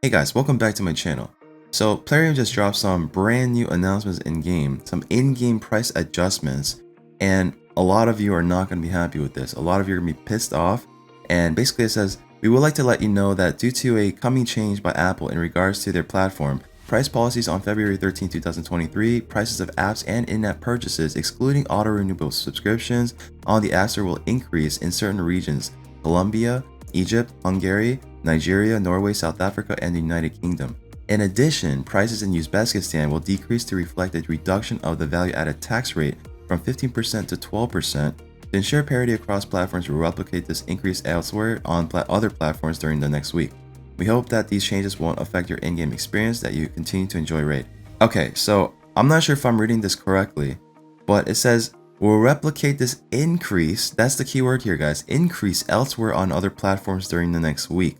Hey guys, welcome back to my channel. So Plarium just dropped some brand new announcements in-game, some in-game price adjustments, and a lot of you are not going to be happy with this. A lot of you are going to be pissed off, and basically it says, we would like to let you know that due to a coming change by Apple in regards to their platform, price policies on February 13, 2023, prices of apps and in-app purchases, excluding auto-renewable subscriptions on the App Store will increase in certain regions, Colombia, Egypt, Hungary, Nigeria, Norway, South Africa, and the United Kingdom. In addition, prices in Uzbekistan will decrease to reflect a reduction of the value-added tax rate from 15% to 12%. To ensure parity across platforms, will replicate this increase elsewhere on other platforms during the next week. We hope that these changes won't affect your in-game experience, that you continue to enjoy Raid. Okay, so I'm not sure if I'm reading this correctly, but it says, will replicate this increase, that's the key word here guys, increase elsewhere on other platforms during the next week.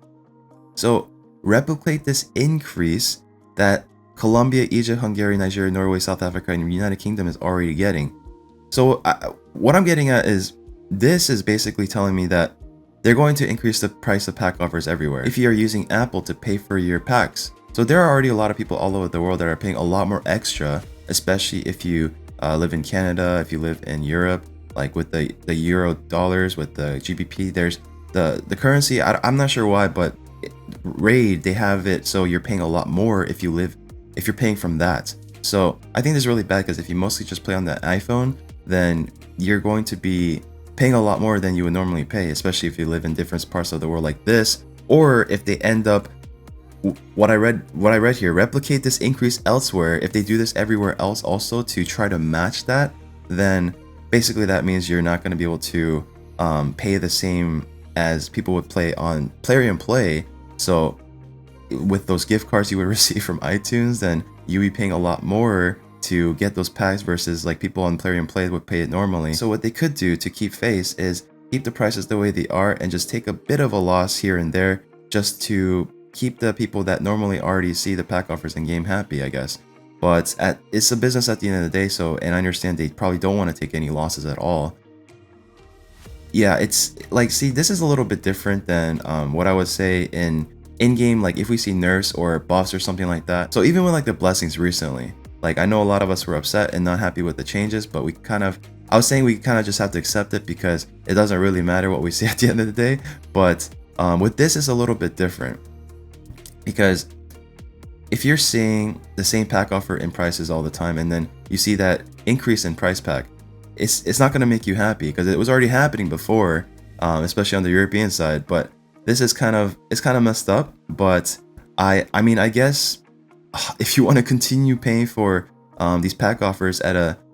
So replicate this increase that Colombia, Egypt, Hungary, Nigeria, Norway, South Africa, and the United Kingdom is already getting. So what I'm getting at is, this is basically telling me that they're going to increase the price of pack offers everywhere if you are using Apple to pay for your packs. So there are already a lot of people all over the world that are paying a lot more extra, especially if you live in Canada, if you live in Europe, like with the euro dollars, with the GBP, there's the currency, I'm not sure why, but Raid, they have it so you're paying a lot more if you're paying from that. So I think this is really bad, because if you mostly just play on the iPhone, then you're going to be paying a lot more than you would normally pay, especially if you live in different parts of the world like this, or if they end up, what I read here, replicate this increase elsewhere. If they do this everywhere else also to try to match that, then basically that means you're not going to be able to pay the same as people would play on Plarium Play. So with those gift cards you would receive from iTunes, then you'd be paying a lot more to get those packs versus like people on Plarium Play would pay it normally. So what they could do to keep face is keep the prices the way they are and just take a bit of a loss here and there, just to keep the people that normally already see the pack offers in game happy, I guess. But it's a business at the end of the day, so, and I understand they probably don't want to take any losses at all. Yeah, it's like, see, this is a little bit different than what I would say in-game, like if we see nerfs or buffs or something like that. So even with like the blessings recently, like I know a lot of us were upset and not happy with the changes, but I was saying we kind of just have to accept it because it doesn't really matter what we see at the end of the day. But with this, it's a little bit different, because if you're seeing the same pack offer in prices all the time, and then you see that increase in price pack, it's not going to make you happy, because it was already happening before, especially on the European side. But this is kind of messed up. But I mean, I guess if you want to continue paying for these pack offers at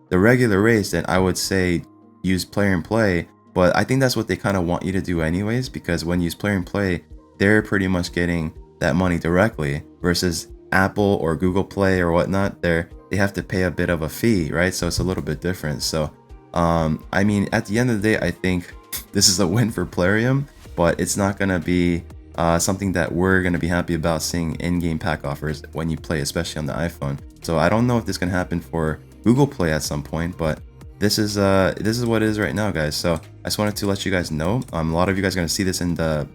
the regular rates, then I would say use Plarium Play. But I think that's what they kind of want you to do anyways, because when you use Plarium Play, they're pretty much getting that money directly, versus Apple or Google Play or whatnot, they have to pay a bit of a fee, right? So it's a little bit different. So I mean, at the end of the day, I think this is a win for Plarium, but it's not going to be something that we're going to be happy about seeing in-game pack offers when you play, especially on the iPhone. So I don't know if this can happen for Google Play at some point, but this is what it is right now, guys. So I just wanted to let you guys know. A lot of you guys are going to see this in the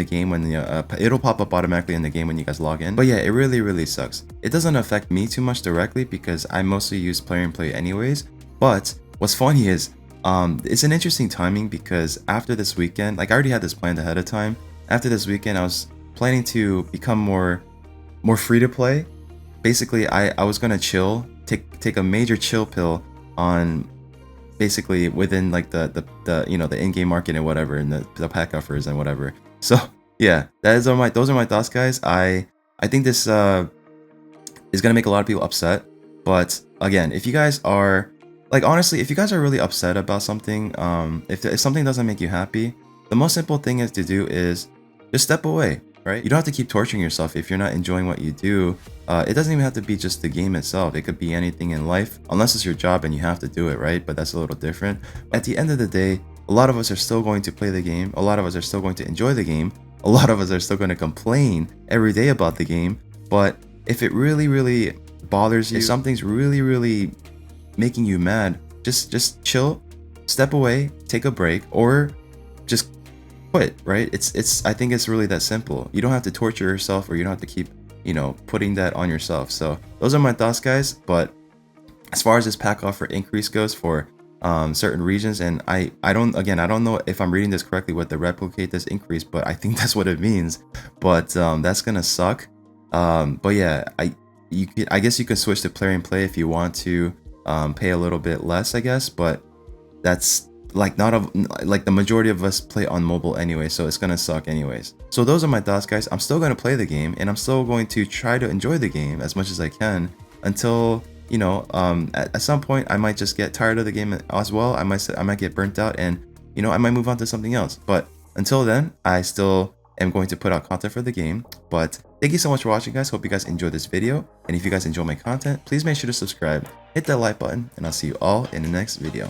game when it'll pop up automatically in the game when you guys log in. But yeah, it really sucks. It doesn't affect me too much directly, because I mostly use Plarium Play anyways. But what's funny is it's an interesting timing, because after this weekend, like I already had this planned ahead of time. After this weekend, I was planning to become more free to play. Basically, I was gonna chill, take a major chill pill on basically within like the you know, the in-game market and whatever, and the pack offers and whatever. So yeah, those are my thoughts, guys. I think this is gonna make a lot of people upset. But again, if you guys are like, honestly, if you guys are really upset about something, if something doesn't make you happy, the most simple thing is to do is just step away, right? You don't have to keep torturing yourself if you're not enjoying what you do. It doesn't even have to be just the game itself. It could be anything in life, unless it's your job and you have to do it, right? But that's a little different. At the end of the day, a lot of us are still going to play the game. A lot of us are still going to enjoy the game. A lot of us are still going to complain every day about the game. But if it really bothers you, if something's really making you mad, just chill, step away, take a break, or just quit, right? I think it's really that simple. You don't have to torture yourself, or you don't have to keep, putting that on yourself. So those are my thoughts, guys. But as far as this pack offer increase goes for certain regions, and I don't know if I'm reading this correctly, what the replicate this increase, but I think that's what it means. But that's gonna suck. But yeah, I guess you can switch to play and play if you want to pay a little bit less, I guess. But that's like not of like the majority of us play on mobile anyway, so it's gonna suck anyways. So those are my thoughts, guys. I'm still gonna play the game, and I'm still going to try to enjoy the game as much as I can until, at some point I might just get tired of the game as well. I might get burnt out, and I might move on to something else. But until then, I still am going to put out content for the game. But thank you so much for watching, guys. Hope you guys enjoyed this video, and if you guys enjoy my content, please make sure to subscribe, hit that like button, and I'll see you all in the next video.